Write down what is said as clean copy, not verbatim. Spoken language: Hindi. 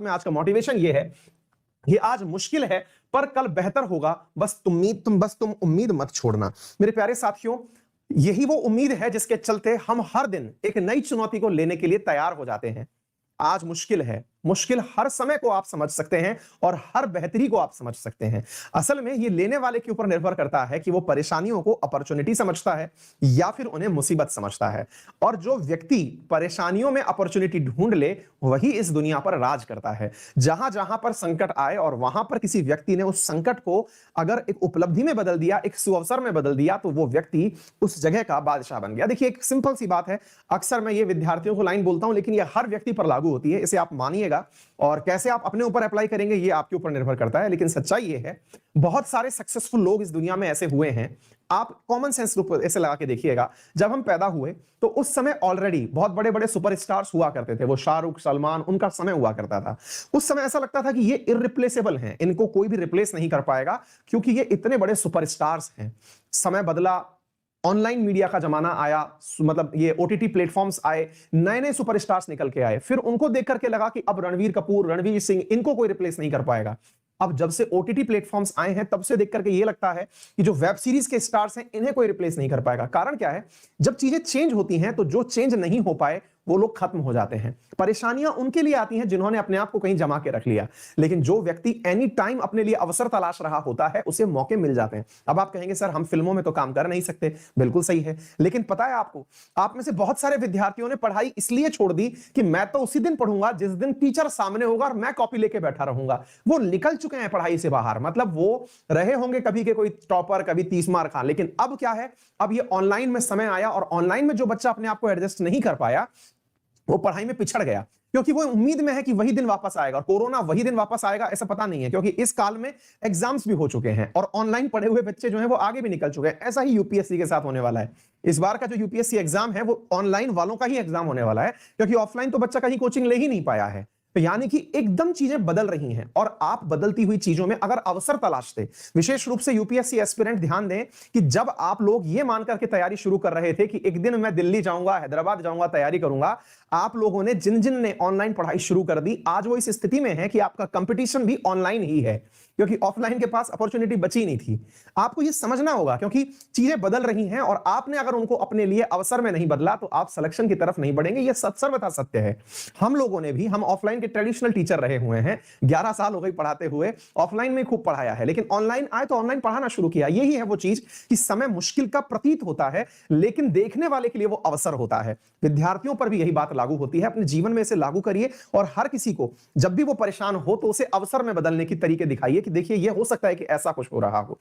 में आज का मोटिवेशन ये है, ये आज मुश्किल है पर कल बेहतर होगा। बस तुम उम्मीद मत छोड़ना। मेरे प्यारे साथियों, यही वो उम्मीद है जिसके चलते हम हर दिन एक नई चुनौती को लेने के लिए तैयार हो जाते हैं। आज मुश्किल है, मुश्किल हर समय को आप समझ सकते हैं और हर बेहतरी को आप समझ सकते हैं। असल में ये लेने वाले के ऊपर निर्भर करता है कि वो परेशानियों को अपॉर्चुनिटी समझता है या फिर उन्हें मुसीबत समझता है। और जो व्यक्ति परेशानियों में अपॉर्चुनिटी ढूंढ ले वही इस दुनिया पर राज करता है। जहां जहां पर संकट आए और वहां पर किसी व्यक्ति ने उस संकट को अगर एक उपलब्धि में बदल दिया, एक सुअवसर में बदल दिया, तो वो व्यक्ति उस जगह का बादशाह बन गया। देखिए, एक सिंपल सी बात है, अक्सर मैं ये विद्यार्थियों को लाइन बोलता हूं, लेकिन ये हर व्यक्ति पर लागू होती है, इसे आप मानिएगा। और कैसे आप अपने ऊपर अप्लाई करेंगे ये आपके ऊपर निर्भर करता है। लेकिन सच्चाई ये है, बहुत सारे सक्सेसफुल लोग इस दुनिया में ऐसे हुए हैं। आप कॉमन सेंस रूप ऐसे लगा के देखिएगा, जब हम पैदा हुए तो उस समय ऑलरेडी बहुत बड़े बड़े सुपरस्टार्स हुआ करते थे। वो शाहरुख, सलमान, उनका समय हुआ करता था। उस समय ऐसा लगता था कि ये इररिप्लेसेबल हैं, इनको कोई भी रिप्लेस नहीं कर पाएगा क्योंकि ये इतने बड़े सुपरस्टार्स हैं। समय बदला, ऑनलाइन मीडिया का जमाना आया, मतलब ये ओटीटी प्लेटफॉर्म्स आए, नए नए सुपरस्टार्स निकल के आए। फिर उनको देख करके लगा कि अब रणवीर कपूर, रणवीर सिंह, इनको कोई रिप्लेस नहीं कर पाएगा। अब जब से ओटीटी प्लेटफॉर्म्स आए हैं तब से देख करके ये लगता है कि जो वेब सीरीज के स्टार्स हैं इन्हें कोई रिप्लेस नहीं कर पाएगा। कारण क्या है? जब चीजें चेंज होती हैं तो जो चेंज नहीं हो पाए वो लोग खत्म हो जाते हैं। परेशानियां उनके लिए आती हैं जिन्होंने अपने आप को कहीं जमा के रख लिया, लेकिन जो व्यक्ति एनी टाइम अपने लिए अवसर तलाश रहा होता है उसे मौके मिल जाते हैं। अब आप कहेंगे सर हम फिल्मों में तो काम कर नहीं सकते, बिल्कुल सही है, लेकिन पता है आपको, आप में से बहुत सारे विद्यार्थियों ने पढ़ाई इसलिए छोड़ दी कि मैं तो उसी दिन पढ़ूंगा जिस दिन टीचर सामने होगा और मैं कॉपी लेके बैठा रहूंगा। वो निकल चुके हैं पढ़ाई से बाहर, मतलब वो रहे होंगे कभी के कोई टॉपर, कभी 30 मार्क खा। लेकिन अब क्या है, अब ये ऑनलाइन में समय आया और ऑनलाइन में जो बच्चा अपने आप को एडजस्ट नहीं कर पाया वो पढ़ाई में पिछड़ गया, क्योंकि वो उम्मीद में है कि वही दिन वापस आएगा। और कोरोना वही दिन वापस आएगा ऐसा पता नहीं है, क्योंकि इस काल में एग्जाम्स भी हो चुके हैं और ऑनलाइन पढ़े हुए बच्चे जो हैं वो आगे भी निकल चुके हैं। ऐसा ही यूपीएससी के साथ होने वाला है। इस बार का जो यूपीएससी एग्जाम है वो ऑनलाइन वालों का ही एग्जाम होने वाला है, क्योंकि ऑफलाइन तो बच्चा कहीं कोचिंग ले ही नहीं पाया है। यानी कि एकदम चीजें बदल रही हैं और आप बदलती हुई चीजों में अगर अवसर तलाशते, विशेष रूप से यूपीएससी एस्पिरेंट ध्यान दें कि जब आप लोग ये मान करके तैयारी शुरू कर रहे थे कि एक दिन मैं दिल्ली जाऊंगा, हैदराबाद जाऊंगा, तैयारी करूंगा, आप लोगों ने जिन जिन ने ऑनलाइन पढ़ाई शुरू कर दी, आज वो इस स्थिति में है कि आपका कंपटीशन भी ऑनलाइन ही है, क्योंकि ऑफलाइन के पास अपॉर्चुनिटी बची नहीं थी। आपको ये समझना होगा, क्योंकि चीजें बदल रही हैं और आपने अगर उनको अपने लिए अवसर में नहीं बदला तो आप सिलेक्शन की तरफ नहीं बढ़ेंगे। ये सर्वथा सत्य है। हम लोगों ने भी, हम ऑफलाइन के ट्रेडिशनल टीचर रहे हुए हैं, 11 साल हो गए पढ़ाते हुए, ऑफलाइन में खूब पढ़ाया है, लेकिन ऑनलाइन आए तो ऑनलाइन पढ़ाना शुरू किया। यही है वो चीज कि समय मुश्किल का प्रतीत होता है लेकिन देखने वाले के लिए वो अवसर होता है। विद्यार्थियों पर भी यही बात लागू होती है। अपने जीवन में इसे लागू करिए और हर किसी को जब भी वो परेशान हो तो उसे अवसर में बदलने की तरीके दिखाइए कि देखिए ये हो सकता है कि ऐसा कुछ हो रहा हो।